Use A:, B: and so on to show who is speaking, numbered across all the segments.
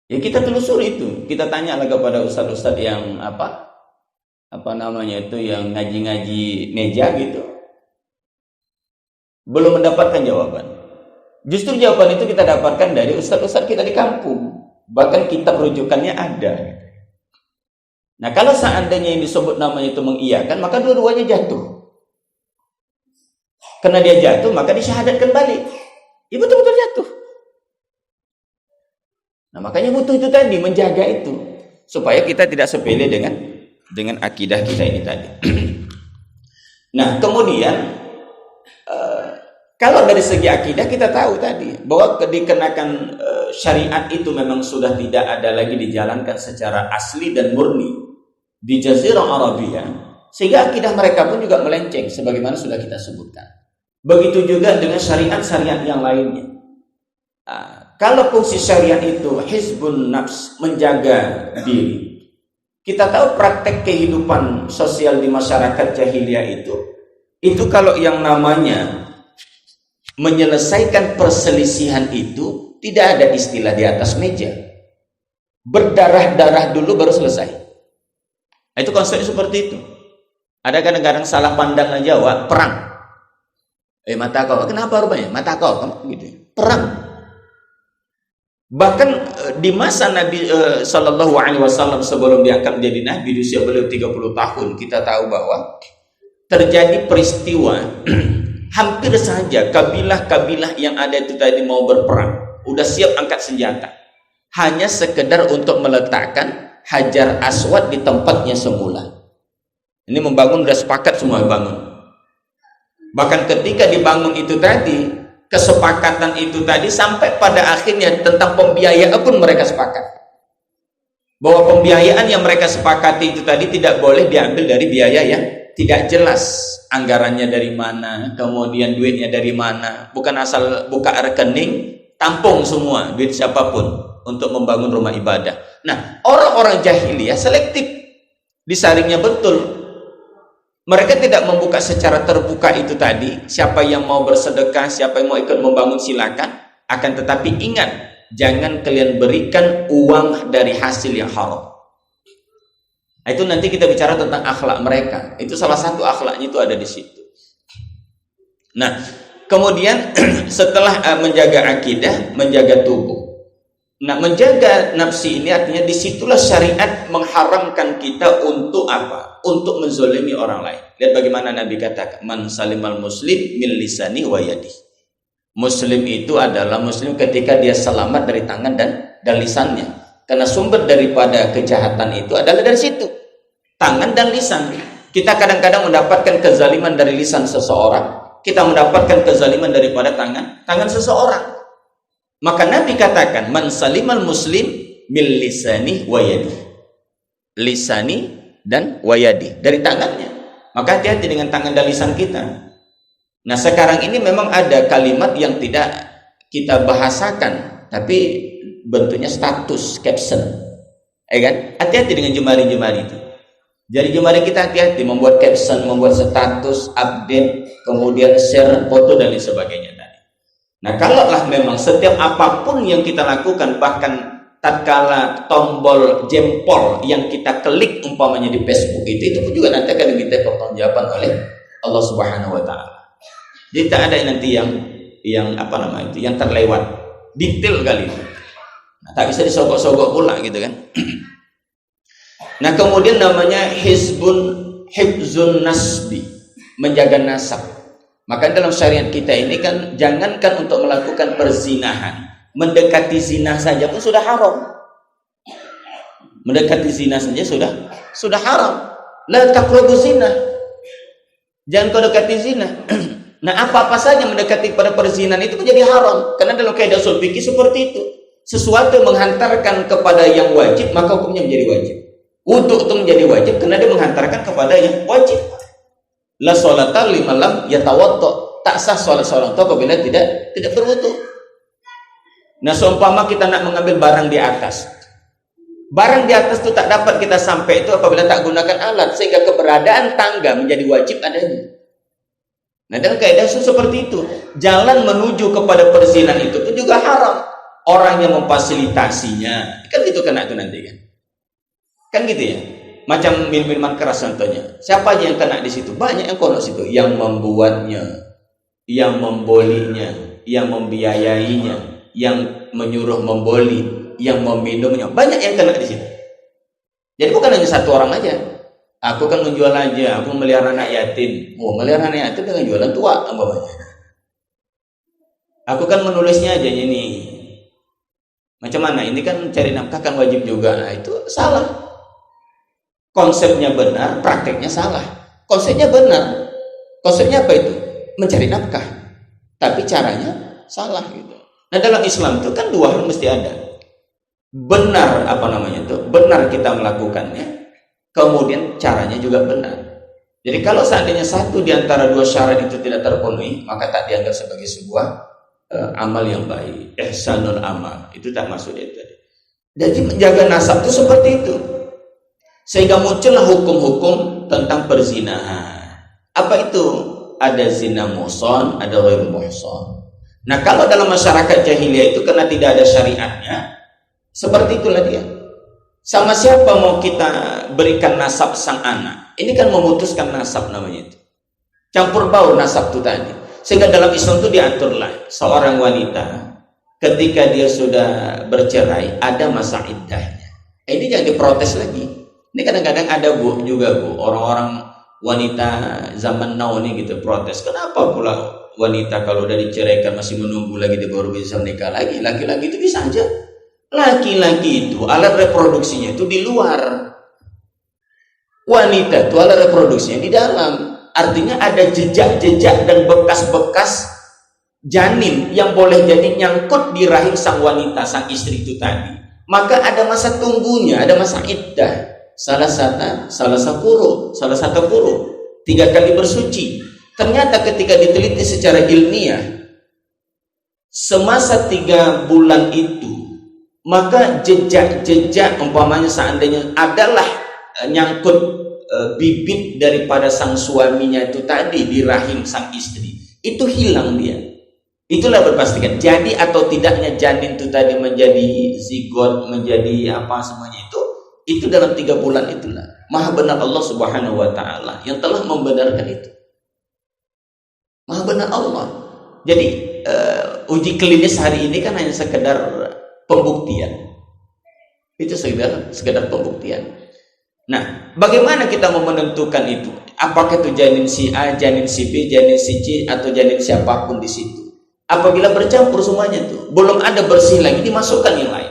A: Ya kita telusuri itu. Kita tanyalah kepada ustadz-ustadz yang apa namanya itu, yang ngaji-ngaji meja gitu. Belum mendapatkan jawaban. Justru jawaban itu kita dapatkan dari ustadz-ustadz kita di kampung. Bahkan kitab rujukannya ada. Nah, kalau seandainya yang disebut namanya itu mengiyakan, maka dua-duanya jatuh. Karena dia jatuh, maka disyahadatkan balik. Ya betul-betul jatuh. Nah, makanya butuh itu tadi, menjaga itu. Supaya kita tidak sepele dengan akidah kita ini tadi. Nah, kemudian kalau dari segi akidah kita tahu tadi bahwa dikenakan syariat itu memang sudah tidak ada lagi dijalankan secara asli dan murni di Jazirah Arabia, sehingga akidah mereka pun juga melenceng sebagaimana sudah kita sebutkan. Begitu juga dengan syariat-syariat yang lainnya. Kalau fungsi syariat itu hizbun nafs, menjaga diri. Kita tahu praktek kehidupan sosial di masyarakat jahiliyah itu kalau yang namanya menyelesaikan perselisihan itu tidak ada istilah di atas meja. Berdarah-darah dulu baru selesai. Itu konsepnya seperti itu. Ada kadang-kadang salah pandang Jawa, perang. Mata kau, kenapa rupanya? Mata kau, gitu. Perang. Bahkan di masa Nabi Shallallahu Alaihi Wasallam sebelum diangkat menjadi Nabi di usia beliau 30 tahun, kita tahu bahwa terjadi peristiwa hampir saja kabilah-kabilah yang ada itu tadi mau berperang, udah siap angkat senjata, hanya sekedar untuk meletakkan Hajar Aswad di tempatnya semula. Ini membangun udah sepakat semua bangun. Bahkan ketika dibangun itu tadi, kesepakatan itu tadi sampai pada akhirnya tentang pembiayaan pun mereka sepakat. Bahwa pembiayaan yang mereka sepakati itu tadi tidak boleh diambil dari biaya yang tidak jelas. Anggarannya dari mana, kemudian duitnya dari mana. Bukan asal buka rekening, tampung semua duit siapapun untuk membangun rumah ibadah. Nah, orang-orang jahiliyah selektif, disaringnya betul. Mereka tidak membuka secara terbuka itu tadi, siapa yang mau bersedekah, siapa yang mau ikut membangun silakan. Akan tetapi ingat, jangan kalian berikan uang dari hasil yang haram. Itu nanti kita bicara tentang akhlak mereka. Itu salah satu akhlaknya itu ada di situ. Nah, kemudian setelah menjaga akidah, menjaga tubuh. Nah, menjaga nafsi ini artinya disitulah syariat mengharamkan kita untuk apa? Untuk menzolimi orang lain. Lihat bagaimana Nabi katakan, man salimal muslim min lisani wa yadi. Muslim itu adalah muslim ketika dia selamat dari tangan dan lisannya. Karena sumber daripada kejahatan itu adalah dari situ, tangan dan lisan. Kita kadang-kadang mendapatkan kezaliman dari lisan seseorang, kita mendapatkan kezaliman daripada tangan seseorang. Maka Nabi katakan, man salimal muslim min lisani wa yadi. Lisani dan wayadi, dari tangannya. Maka hati-hati dengan tangan dan lisan kita. Nah, sekarang ini memang ada kalimat yang tidak kita bahasakan, tapi bentuknya status, caption. Kan? Hati-hati dengan jemari-jemari itu. Jadi jemari kita hati-hati membuat caption, membuat status, update, kemudian share foto dan lain sebagainya. Nah, kalaulah memang setiap apapun yang kita lakukan, bahkan tatkala tombol jempol yang kita klik umpamanya di Facebook itu pun juga nanti akan diminta pertanggungjawaban oleh Allah Subhanahu wa taala. Jadi tak ada nanti yang apa namanya itu, yang terlewat. Detail kali. Nah, tak bisa disogok-sogok pula gitu kan. Nah, kemudian namanya hifzun nasbi, menjaga nasab. Maka dalam syariat kita ini kan jangankan untuk melakukan perzinahan, mendekati zina saja pun sudah haram. Mendekati zina saja sudah haram. La taqrabu zina. Jangan kau dekati zina. Nah, apa-apa saja mendekati pada perzinahan itu menjadi haram. Karena dalam kaidah ushul fikih seperti itu. Sesuatu yang menghantarkan kepada yang wajib, maka hukumnya menjadi wajib. Wudu itu menjadi wajib karena dia menghantarkan kepada yang wajib. La sholata liman lam yatawaddo. Tak sah salat seorang itu apabila tidak berwudu. Nah, seumpama kita nak mengambil barang di atas. Barang di atas itu tak dapat kita sampai itu apabila tak gunakan alat, sehingga keberadaan tangga menjadi wajib adanya. Nah, dalam kaidah seperti itu, jalan menuju kepada perzinahan itu pun juga haram. orang yang memfasilitasinya, kan gitu kena tuh nanti kan gitu ya. Macam minuman keras contohnya, siapa aja yang kena di situ? Banyak yang kono situ, yang membuatnya, yang membolinya, yang membiayainya, yang menyuruh memboli, yang meminumnya, banyak yang kena di situ. Jadi bukan hanya satu orang aja. Aku kan menjual aja, aku melihara anak yatim. Oh, melihara anak yatim dengan jualan tua, umpamanya. Aku kan menulisnya aja ini. Macam mana? Ini kan cari nafkah kan wajib juga. Nah, itu salah. Konsepnya benar, prakteknya salah. Konsepnya benar. Konsepnya apa itu? Mencari nafkah. Tapi caranya salah gitu. Nah, dalam Islam itu kan dua hal mesti ada. Benar benar kita melakukannya, kemudian caranya juga benar. Jadi kalau seandainya satu di antara dua syarat itu tidak terpenuhi, maka tak dianggap sebagai sebuah amal yang baik. Ihsanul amal itu tak masuk itu tadi. Jadi menjaga nasab itu seperti itu, sehingga muncullah hukum-hukum tentang perzinahan. Apa itu? Ada zina muhsan, ada ghairu muhsan. Nah, kalau dalam masyarakat jahiliyah itu karena tidak ada syariatnya, seperti itulah dia. Sama siapa mau kita berikan nasab sang anak? Ini kan memutuskan nasab namanya itu. Campur baur nasab itu tadi. Sehingga dalam Islam itu diaturlah seorang wanita ketika dia sudah bercerai ada masa iddahnya. Ini jangan diprotes lagi. Ini kadang-kadang ada bu orang-orang wanita zaman now ini gitu protes. Kenapa pula wanita kalau udah diceraikan masih menunggu lagi dia baru bisa menikah lagi? Laki-laki itu bisa aja. Laki-laki itu alat reproduksinya itu di luar, wanita itu alat reproduksinya di dalam. Artinya ada jejak-jejak dan bekas-bekas janin yang boleh jadi nyangkut di rahim sang wanita, sang istri itu tadi. Maka ada masa tunggunya, ada masa iddah. Salah satu kuru 3 kali bersuci. Ternyata ketika diteliti secara ilmiah, semasa 3 bulan itu, maka jejak-jejak umpamanya seandainya adalah nyangkut bibit daripada sang suaminya itu tadi di rahim sang istri, itu hilang dia. Itulah berpastikan jadi atau tidaknya janin itu tadi menjadi zigot, menjadi apa semuanya itu dalam 3 bulan itulah. Maha benar Allah Subhanahu wa taala yang telah membenarkan itu. Maha benar Allah. Jadi uji klinis hari ini kan hanya sekedar pembuktian. Itu sekedar pembuktian. Nah, bagaimana kita mau menentukan itu? Apakah itu janin si A, janin si B, janin si C, atau janin siapapun di situ? Apabila bercampur semuanya itu, belum ada bersih lagi, dimasukkan yang lain.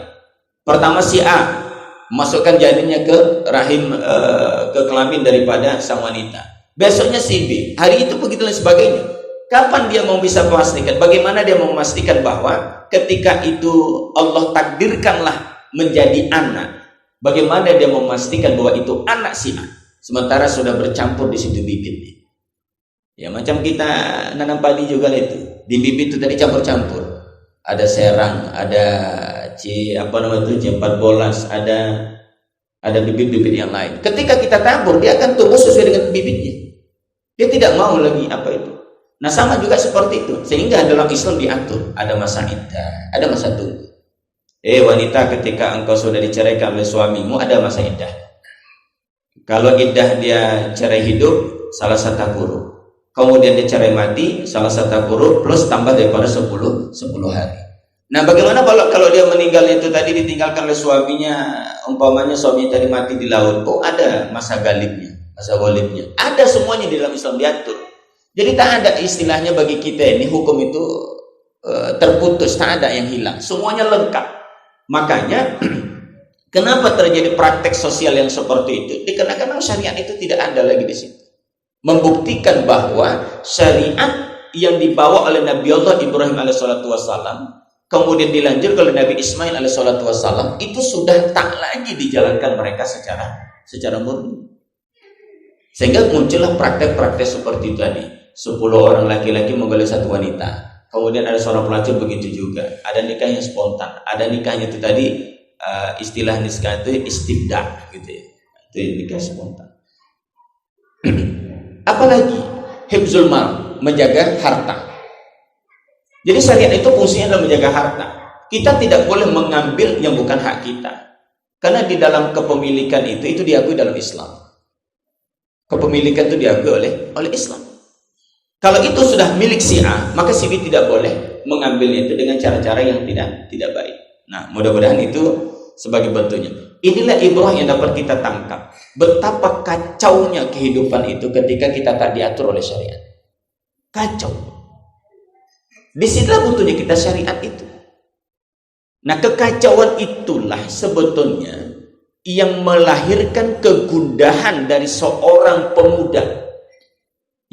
A: Pertama si A, masukkan janinnya ke rahim, ke kelamin daripada sang wanita. Besoknya si B, hari itu begitu dan sebagainya. Kapan dia mau bisa memastikan? Bagaimana dia mau memastikan bahwa ketika itu Allah takdirkanlah menjadi anak? Bagaimana dia mau memastikan bahwa itu anak si A? Sementara sudah bercampur di situ bibitnya. Ya macam kita nanam padi juga itu. Di bibit itu tadi campur-campur. Ada serang, ada C14, ada bibit-bibit yang lain. Ketika kita tabur, dia akan tumbuh sesuai dengan bibitnya. Dia tidak mau lagi apa itu. Nah sama juga seperti itu. Sehingga dalam Islam diatur ada masa iddah, ada masa tunggu. Wanita, ketika engkau sudah diceraikan oleh suamimu, ada masa iddah. Kalau iddah dia cerai hidup, salah satu kuru. Kemudian dia cerai mati, salah satu kuru plus tambah daripada 10 hari. Nah, bagaimana kalau dia meninggal itu tadi ditinggalkan oleh suaminya, umpamanya suaminya tadi mati di laut, ada masa galibnya, masa golibnya. Ada semuanya di dalam Islam diatur. Jadi tak ada istilahnya bagi kita ini hukum itu terputus, tak ada yang hilang. Semuanya lengkap. Makanya kenapa terjadi praktek sosial yang seperti itu? Dikarenakan syariat itu tidak ada lagi di situ. Membuktikan bahwa syariat yang dibawa oleh Nabi Allah Ibrahim alaihissalam, kemudian dilanjutkan oleh Nabi Ismail alaihissalam, itu sudah tak lagi dijalankan mereka secara murni. Sehingga muncullah praktek-praktek seperti itu tadi. 10 orang laki-laki menggoda 1 wanita. Kemudian ada seorang pelacur begitu juga. Ada nikah yang spontan. Ada nikahnya itu tadi istilah nikah itu istibda gitu ya. Itu nikah spontan. Apalagi hifzul mal, menjaga harta. Jadi syariat itu fungsinya adalah menjaga harta. Kita tidak boleh mengambil yang bukan hak kita. Karena di dalam kepemilikan itu diakui dalam Islam. Kepemilikan itu diakui oleh Islam. Kalau itu sudah milik si A, maka si B tidak boleh mengambilnya itu dengan cara-cara yang tidak baik. Nah, mudah-mudahan itu sebagai bentuknya. Inilah ibrah yang dapat kita tangkap. Betapa kacaunya kehidupan itu ketika kita tak diatur oleh syariat. Kacau. Disitulah butuhnya kita syariat itu. Nah, kekacauan itulah sebetulnya yang melahirkan kegundahan dari seorang pemuda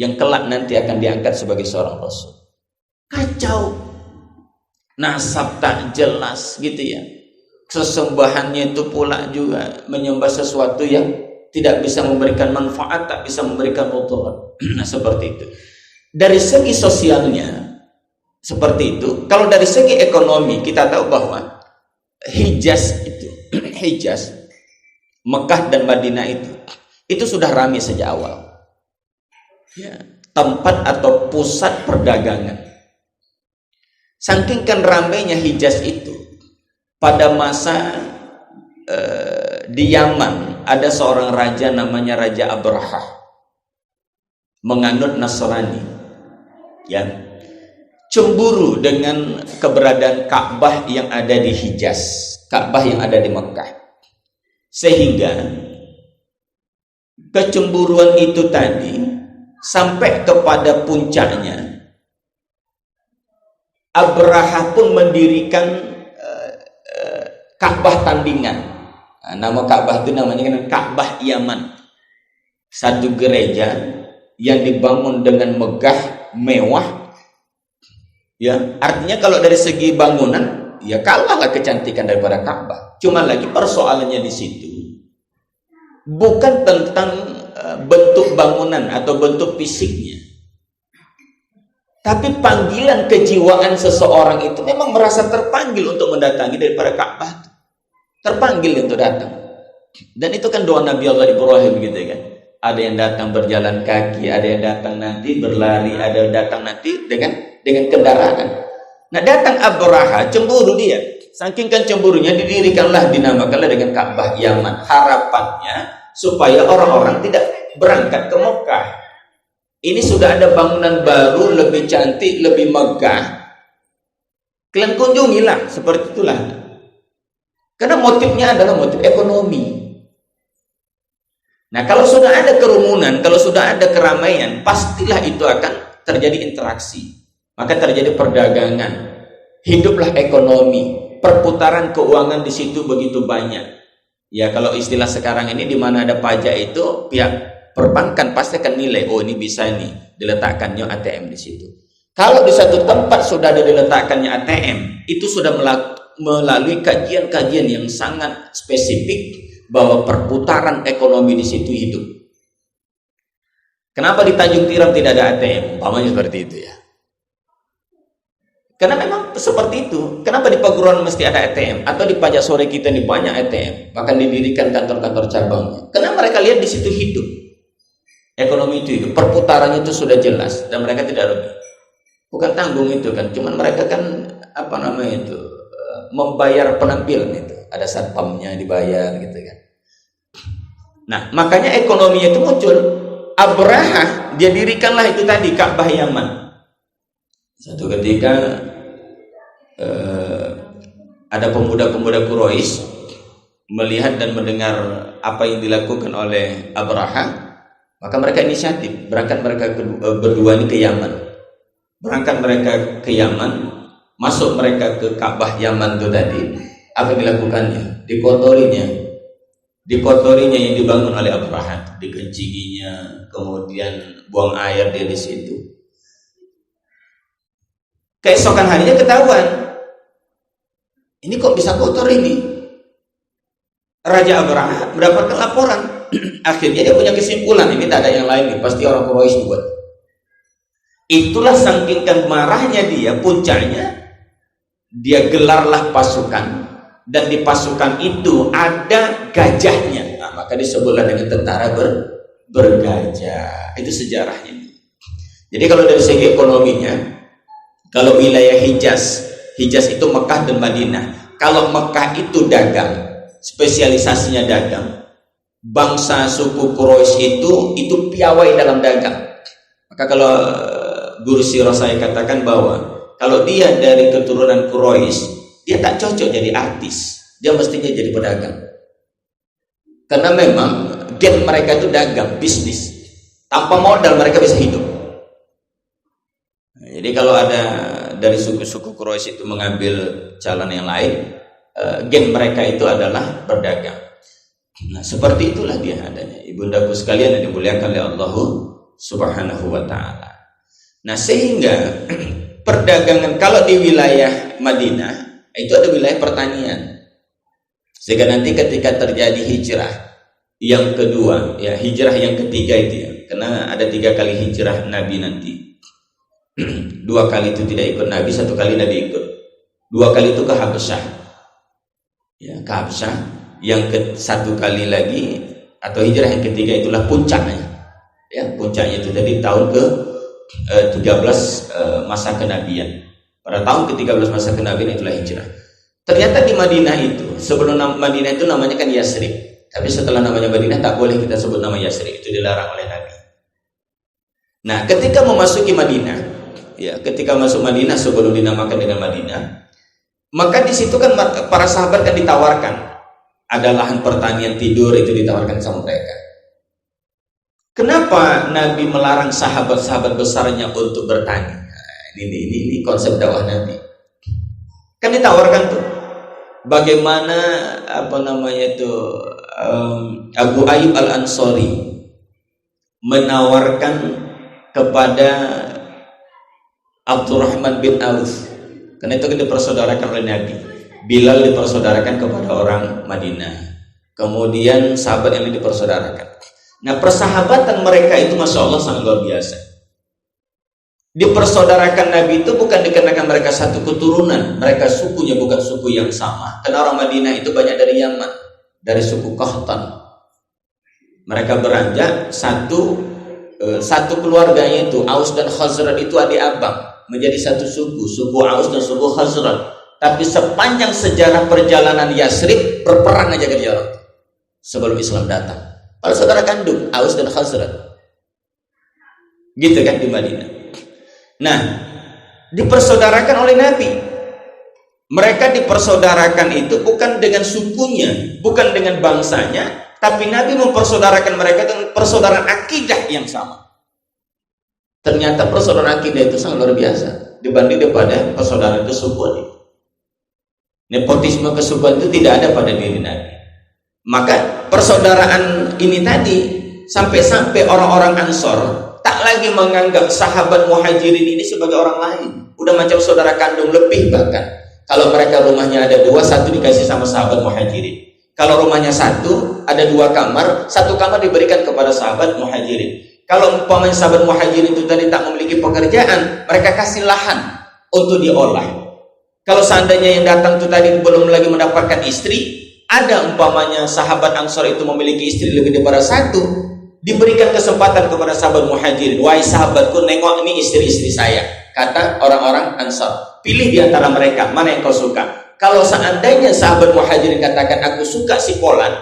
A: yang kelak nanti akan diangkat sebagai seorang rasul. Kacau. Nasab tak jelas gitu ya. Sesembahannya itu pula juga menyembah sesuatu yang tidak bisa memberikan manfaat, tak bisa memberikan mudarat. Nah, seperti itu. Dari segi sosialnya seperti itu. Kalau dari segi ekonomi kita tahu bahwa Hijaz itu, Hijaz, Mekah dan Madinah itu sudah ramai sejak awal. Ya, tempat atau pusat perdagangan. Saking kan ramainya Hijaz itu, pada masa di Yaman ada seorang raja namanya Raja Abraha, menganut Nasrani. Ya, cemburu dengan keberadaan Ka'bah yang ada di Hijaz, Ka'bah yang ada di Mekah. Sehingga kecemburuan itu tadi sampai kepada puncaknya. Abraha pun mendirikan Ka'bah tandingan. Nah, nama Ka'bah itu namanya Ka'bah Yaman. Satu gereja yang dibangun dengan megah, mewah. Ya, artinya kalau dari segi bangunan, ya kalahlah kecantikan daripada Ka'bah. Cuma lagi persoalannya di situ bukan tentang bentuk bangunan atau bentuk fisiknya, tapi panggilan kejiwaan seseorang itu memang merasa terpanggil untuk mendatangi daripada Ka'bah. Terpanggil untuk datang. Dan itu kan doa Nabi Allah Ibrahim gitu kan. Ada yang datang berjalan kaki, ada yang datang nanti berlari, ada yang datang nanti dengan kendaraan. Nah, datang Abraha, cemburu dia. Saking kan cemburunya dinamakanlah dengan Ka'bah Yaman. Harapannya supaya orang-orang tidak berangkat ke Mekah. Ini sudah ada bangunan baru, lebih cantik, lebih megah. Kalian kunjungilah, seperti itulah. Karena motifnya adalah motif ekonomi. Nah, kalau sudah ada kerumunan, kalau sudah ada keramaian, pastilah itu akan terjadi interaksi. Maka terjadi perdagangan, hiduplah ekonomi, perputaran keuangan di situ begitu banyak. Ya, kalau istilah sekarang ini di mana ada pajak itu, pihak perbankan pasti akan nilai, oh ini bisa nih diletakkannya ATM di situ. Kalau di satu tempat sudah ada diletakkannya ATM, itu sudah melalui kajian-kajian yang sangat spesifik bahwa perputaran ekonomi di situ hidup. Kenapa di Tanjung Tiram tidak ada ATM? Umpamanya seperti itu ya. Karena memang seperti itu. Kenapa di Paguruan mesti ada ATM? Atau di Pajak Sore kita ini banyak ATM, bahkan didirikan kantor-kantor cabangnya. Karena mereka lihat di situ hidup. Ekonomi itu hidup. Perputarannya itu sudah jelas dan mereka tidak rugi. Bukan tanggung itu kan. Cuman mereka kan membayar penampilan itu. Ada satpamnya dibayar gitu kan. Nah, makanya ekonominya itu muncul. Abraha dia dirikanlah itu tadi Ka'bah Yaman. Satu ketika ada pemuda-pemuda Quraisy melihat dan mendengar apa yang dilakukan oleh Abraha, maka mereka inisiatif berangkat mereka berdua ini ke Yaman. Berangkat mereka ke Yaman, masuk mereka ke Ka'bah Yaman itu tadi. Apa yang dilakukannya? Dikotorinya yang dibangun oleh Abraha, dikencinginya, kemudian buang air dia di situ. Keesokan harinya ketahuan, ini kok bisa kotor ini? Raja Abraha mendapatkan laporan. Akhirnya dia punya kesimpulan, ini tak ada yang lain nih, pasti orang Quraisy buat. Itulah saking marahnya dia, puncaknya dia gelarlah pasukan. Dan di pasukan itu ada gajahnya. Nah, maka disebutlah dengan tentara bergajah. Itu sejarahnya. Jadi kalau dari segi ekonominya, kalau wilayah Hijaz Hijaz itu Mekah dan Madinah. Kalau Mekah itu dagang, spesialisasinya dagang, bangsa suku Quraisy itu piawai dalam dagang. Maka kalau guru sirah saya katakan bahwa kalau dia dari keturunan Quraisy, dia tak cocok jadi artis, dia mestinya jadi pedagang. Karena memang gen mereka itu dagang, bisnis. Tanpa modal mereka bisa hidup. Jadi kalau ada dari suku-suku Quraisy itu mengambil jalan yang lain, gen mereka itu adalah berdagang. Nah, seperti itulah dia adanya. Ibundaku sekalian yang dimuliakan oleh Allah Subhanahu wa taala. Nah, sehingga perdagangan kalau di wilayah Madinah itu ada wilayah pertanian. Sehingga nanti ketika terjadi hijrah yang kedua, ya hijrah yang ketiga itu ya, karena ada 3 kali hijrah Nabi nanti. 2 kali itu tidak ikut Nabi, 1 kali Nabi ikut. 2 kali itu ke Habasyah. Ya, ke Habasyah. Yang satu kali lagi atau hijrah yang ketiga itulah puncaknya. Ya, puncaknya itu tadi tahun ke 13 masa kenabian. Pada tahun ke-13 masa kenabian itulah hijrah. Ternyata di Madinah itu, sebelum Madinah itu namanya kan Yasrib. Tapi setelah namanya Madinah tak boleh kita sebut nama Yasrib, itu dilarang oleh Nabi. Nah, ketika memasuki Madinah, ya, ketika masuk Madinah sebelum dinamakan dengan Madinah, maka di situ kan para sahabat kan ditawarkan, ada lahan pertanian tidur itu ditawarkan sama mereka. Kenapa Nabi melarang sahabat-sahabat besarnya untuk bertani? Nah, ini konsep dakwah Nabi. Kan ditawarkan tuh, bagaimana Abu Ayyub Al-Ansari menawarkan kepada Abdurrahman bin Auf, karena itu dipersaudarakan oleh Nabi. Bilal dipersaudarakan kepada orang Madinah. Kemudian sahabat yang dipersaudarakan. Nah, persahabatan mereka itu Masya Allah sangat luar biasa. Dipersaudarakan Nabi itu bukan dikarenakan mereka satu keturunan, mereka sukunya bukan suku yang sama. Karena orang Madinah itu banyak dari Yaman, dari suku Qahtan. Mereka beranjak satu keluarganya itu Aus dan Khazraj itu adik abang, menjadi satu suku Aus dan suku Khazraj. Tapi sepanjang sejarah perjalanan Yasrib, berperang aja ke jalan sebelum Islam datang. Para saudara kandung Aus dan Khazraj, gitu kan di Madinah. Nah, dipersaudarakan oleh Nabi. Mereka dipersaudarakan itu bukan dengan sukunya, bukan dengan bangsanya, tapi Nabi mempersaudarakan mereka dengan persaudaraan akidah yang sama. Ternyata persaudaraan akidah itu sangat luar biasa dibanding daripada persaudaraan kesukuan itu. Nepotisme kesukuan itu tidak ada pada diri Nabi. Maka persaudaraan ini tadi sampai-sampai orang-orang Ansor tak lagi menganggap sahabat Muhajirin ini sebagai orang lain. Udah macam saudara kandung lebih bahkan. Kalau mereka rumahnya ada 2, 1 dikasih sama sahabat Muhajirin. Kalau rumahnya 1, ada 2 kamar, 1 kamar diberikan kepada sahabat Muhajirin. Kalau umpamanya sahabat Muhajirin itu tadi tak memiliki pekerjaan, mereka kasih lahan untuk diolah. Kalau seandainya yang datang itu tadi belum lagi mendapatkan istri, ada umpamanya sahabat Ansor itu memiliki istri lebih daripada 1, diberikan kesempatan kepada sahabat Muhajirin. Wahai sahabatku, nengok ini istri-istri saya. Kata orang-orang Ansor, pilih di antara mereka, mana yang kau suka. Kalau seandainya sahabat Muhajirin katakan aku suka si Polan,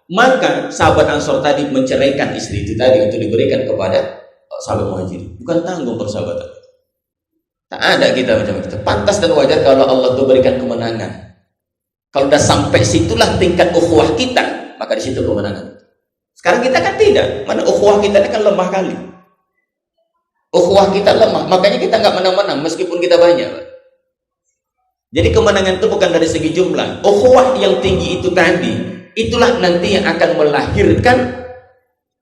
A: maka sahabat Ansor tadi menceraikan istri itu tadi untuk diberikan kepada sahabat Muhajirin. Bukan tanggung persahabatan. Tak ada kita macam itu. Pantas dan wajar kalau Allah itu berikan kemenangan. Kalau sudah sampai situlah tingkat ukhuwah kita, maka di situ kemenangan. Sekarang kita kan tidak. Mana ukhuwah kita kan lemah kali. Ukhuwah kita lemah, makanya kita nggak menang-menang meskipun kita banyak. Jadi kemenangan itu bukan dari segi jumlah. Ukhuwah yang tinggi itu tadi, itulah nanti yang akan melahirkan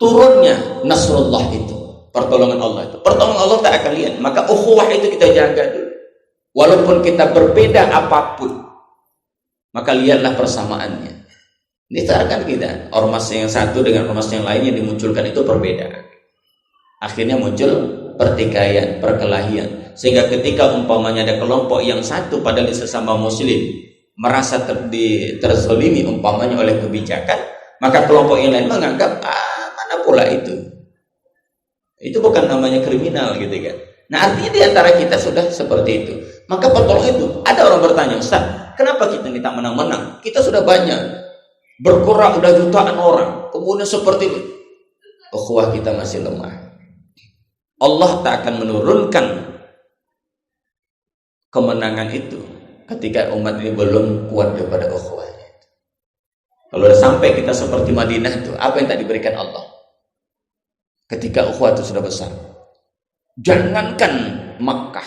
A: turunnya Nasrullah itu. Pertolongan Allah itu. Pertolongan Allah tak akan lihat. Maka ukhuwah itu kita jaga dulu. Walaupun kita berbeda apapun, maka lihatlah persamaannya. Ini seakan kita ormas yang satu dengan ormas yang lain yang dimunculkan itu perbedaan. Akhirnya muncul pertikaian, perkelahian. Sehingga ketika umpamanya ada kelompok yang satu padahal sesama muslim merasa terzolimi umpamanya oleh kebijakan, maka kelompok yang lain menganggap mana pula itu bukan namanya kriminal gitu kan. Nah, artinya di antara kita sudah seperti itu. Maka pertolongan itu, ada orang bertanya, Ustaz, kenapa kita ini tak menang-menang? Kita sudah banyak, berkurang udah jutaan orang, kemudian seperti itu. Ukhuwah kita masih lemah. Allah tak akan menurunkan kemenangan itu ketika umat ini belum kuat daripada ukhuwahnya. Kalau sampai kita seperti Madinah itu, apa yang tak diberikan Allah? Ketika ukhuwah itu sudah besar. Jangankan Makkah,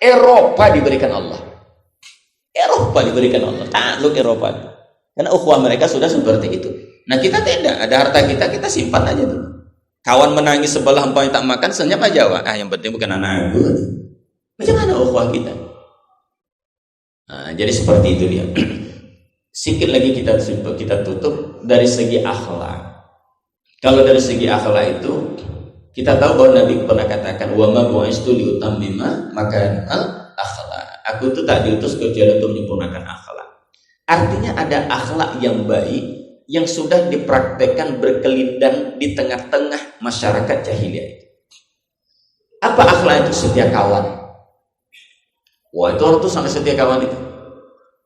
A: Eropa diberikan Allah. Eropa diberikan Allah. Takluk Eropa. Karena ukhuwah mereka sudah seperti itu. Nah, kita tidak. Ada harta kita simpan aja dulu. Kawan menangis sebelah umpamanya tak makan, senyap aja. Yang penting bukan anak aku. Macam mana ukhuwah kita? Nah, jadi seperti itu dia. Sikit lagi kita tutup dari segi akhlak. Kalau dari segi akhlak itu, kita tahu bahwa Nabi pernah katakan, wa ma bu'istu liutammima makarimal akhlak. Aku itu tak diutus kecuali untuk menyempurnakan akhlak. Artinya ada akhlak yang baik yang sudah dipraktekkan berkelindan di tengah-tengah masyarakat jahiliyah itu. Apa akhlak itu? Setia kawan. Wah, itu orang tuh sangat setia kawan itu.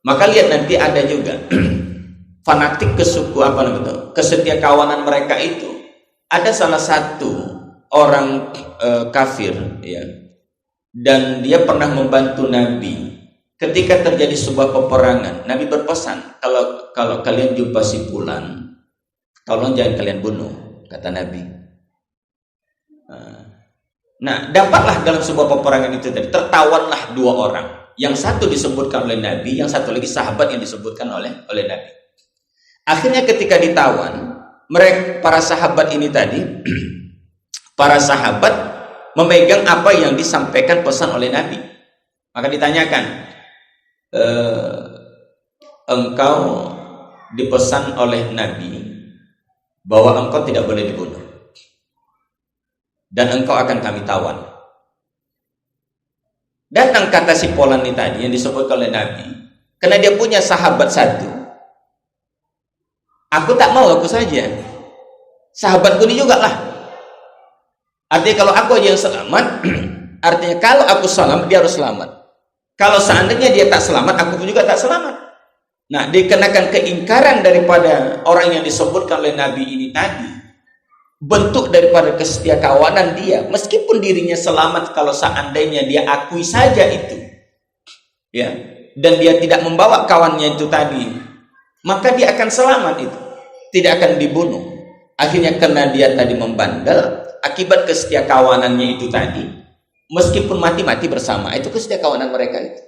A: Maka lihat nanti ada juga fanatik kesuku apa namanya, kesetia kawanan mereka itu. Ada salah satu orang kafir, ya, dan dia pernah membantu Nabi ketika terjadi sebuah peperangan. Nabi berpesan, kalau kalian jumpa si fulan, tolong jangan kalian bunuh, kata Nabi. Nah, dapatlah dalam sebuah peperangan itu tadi tertawanlah dua orang. Yang satu disebutkan oleh Nabi, yang satu lagi sahabat yang disebutkan oleh Nabi. Akhirnya ketika ditawan, mereka para sahabat ini tadi, para sahabat memegang apa yang disampaikan pesan oleh Nabi. Maka ditanyakan, engkau dipesan oleh Nabi bahwa engkau tidak boleh dibunuh dan engkau akan kami tawan. Datang kata si Polan ini tadi yang disebut oleh Nabi, karena dia punya sahabat satu. Aku tak mau, aku saja. Sahabatku ini juga lah. Artinya kalau aku aja yang selamat, artinya kalau aku selamat, dia harus selamat. Kalau seandainya dia tak selamat, aku pun juga tak selamat. Nah, dikenakan keingkaran daripada orang yang disebutkan oleh Nabi ini tadi, bentuk daripada kesetia kawanan dia, meskipun dirinya selamat kalau seandainya dia akui saja itu, ya, dan dia tidak membawa kawannya itu tadi, maka dia akan selamat itu, tidak akan dibunuh. Akhirnya karena dia tadi membandel, akibat kesetia kawanannya itu tadi, meskipun mati bersama, itu kesetia kawanan mereka itu.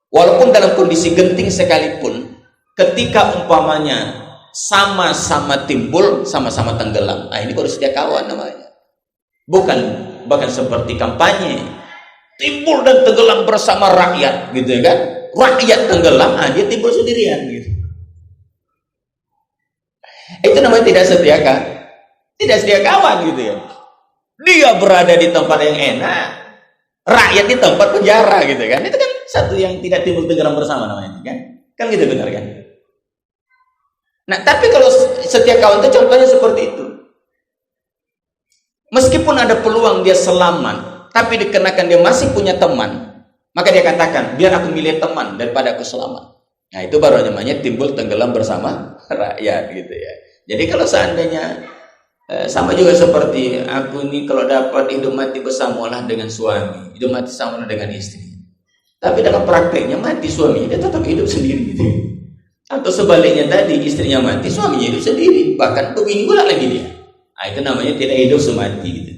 A: Walaupun dalam kondisi genting sekalipun, ketika umpamanya sama-sama timbul, sama-sama tenggelam. Nah, ini baru setia kawan namanya. Bahkan seperti kampanye, timbul dan tenggelam bersama rakyat, gitu ya kan? Rakyat tenggelam, dia timbul sendirian, gitu. Itu namanya tidak setia kawan, gitu ya. Dia berada di tempat yang enak, rakyat di tempat penjara, gitu kan? Itu kan satu yang tidak timbul tenggelam bersama namanya, kan? Kan gitu benar kan? Nah, tapi kalau setia kawan itu contohnya seperti itu. Meskipun ada peluang dia selamat, tapi dikenakan dia masih punya teman, maka dia katakan, biar aku milih teman daripada aku selamat. Nah, itu baru namanya timbul tenggelam bersama rakyat, gitu ya. Jadi kalau seandainya sama juga seperti aku ini kalau dapat hidup mati bersamalah dengan suami, hidup mati bersamalah dengan istri. Tapi dalam prakteknya mati suami, dia tetap hidup sendiri, gitu. Atau sebaliknya tadi, istrinya mati, suaminya hidup sendiri, bahkan begini pula lagi dia. Nah, itu namanya tidak hidup semati, gitu.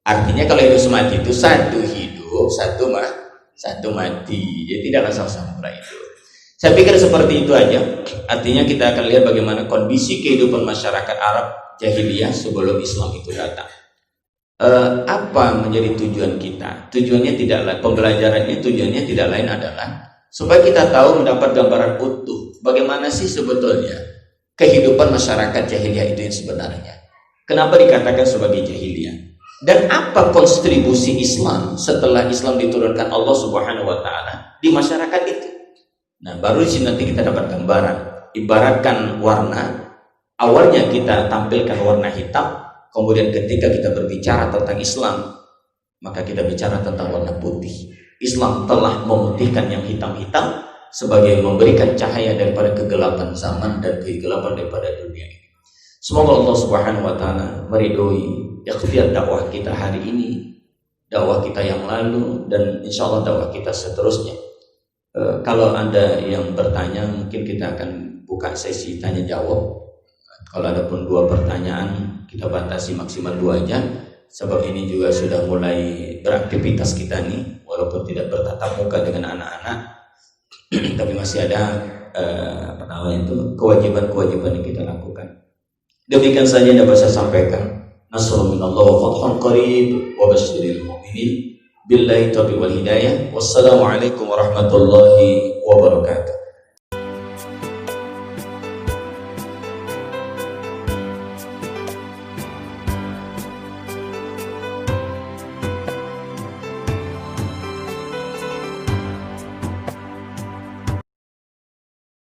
A: Artinya kalau hidup semati itu satu hidup, satu mati. Jadi tidaklah sama-sama hidup. Saya pikir seperti itu aja. Artinya kita akan lihat bagaimana kondisi kehidupan masyarakat Arab jahiliyah sebelum Islam itu datang. Apa menjadi tujuan kita? Tujuannya tidak lain, pembelajarannya tujuannya tidak lain adalah supaya kita tahu, mendapat gambaran utuh bagaimana sih sebetulnya kehidupan masyarakat jahiliyah itu yang sebenarnya. Kenapa dikatakan sebagai jahiliyah? Dan apa kontribusi Islam setelah Islam diturunkan Allah Subhanahu wa taala di masyarakat itu? Nah, baru di sini nanti kita dapat gambaran. Ibaratkan warna, awalnya kita tampilkan warna hitam, kemudian ketika kita berbicara tentang Islam, maka kita bicara tentang warna putih. Islam telah memutihkan yang hitam-hitam sebagai memberikan cahaya daripada kegelapan zaman dan kegelapan daripada dunia ini. Semoga Allah Subhanahu wa taala meridhoi ikhtiar dakwah kita hari ini, dakwah kita yang lalu, dan insya Allah dakwah kita seterusnya. Kalau ada yang bertanya, mungkin kita akan buka sesi tanya jawab. Kalau ada pun 2 pertanyaan, kita batasi maksimal 2 aja. Sebab ini juga sudah mulai beraktivitas kita nih, walaupun tidak bertatap muka dengan anak-anak, tapi masih ada kewajiban-kewajiban yang kita lakukan. Demikian saja yang dapat saya sampaikan. Nasrul minallah wa fathun qarib wa basyiril mu'minin. Billahi taufiq wal hidayah. Wassalamualaikum warahmatullahi wabarakatuh.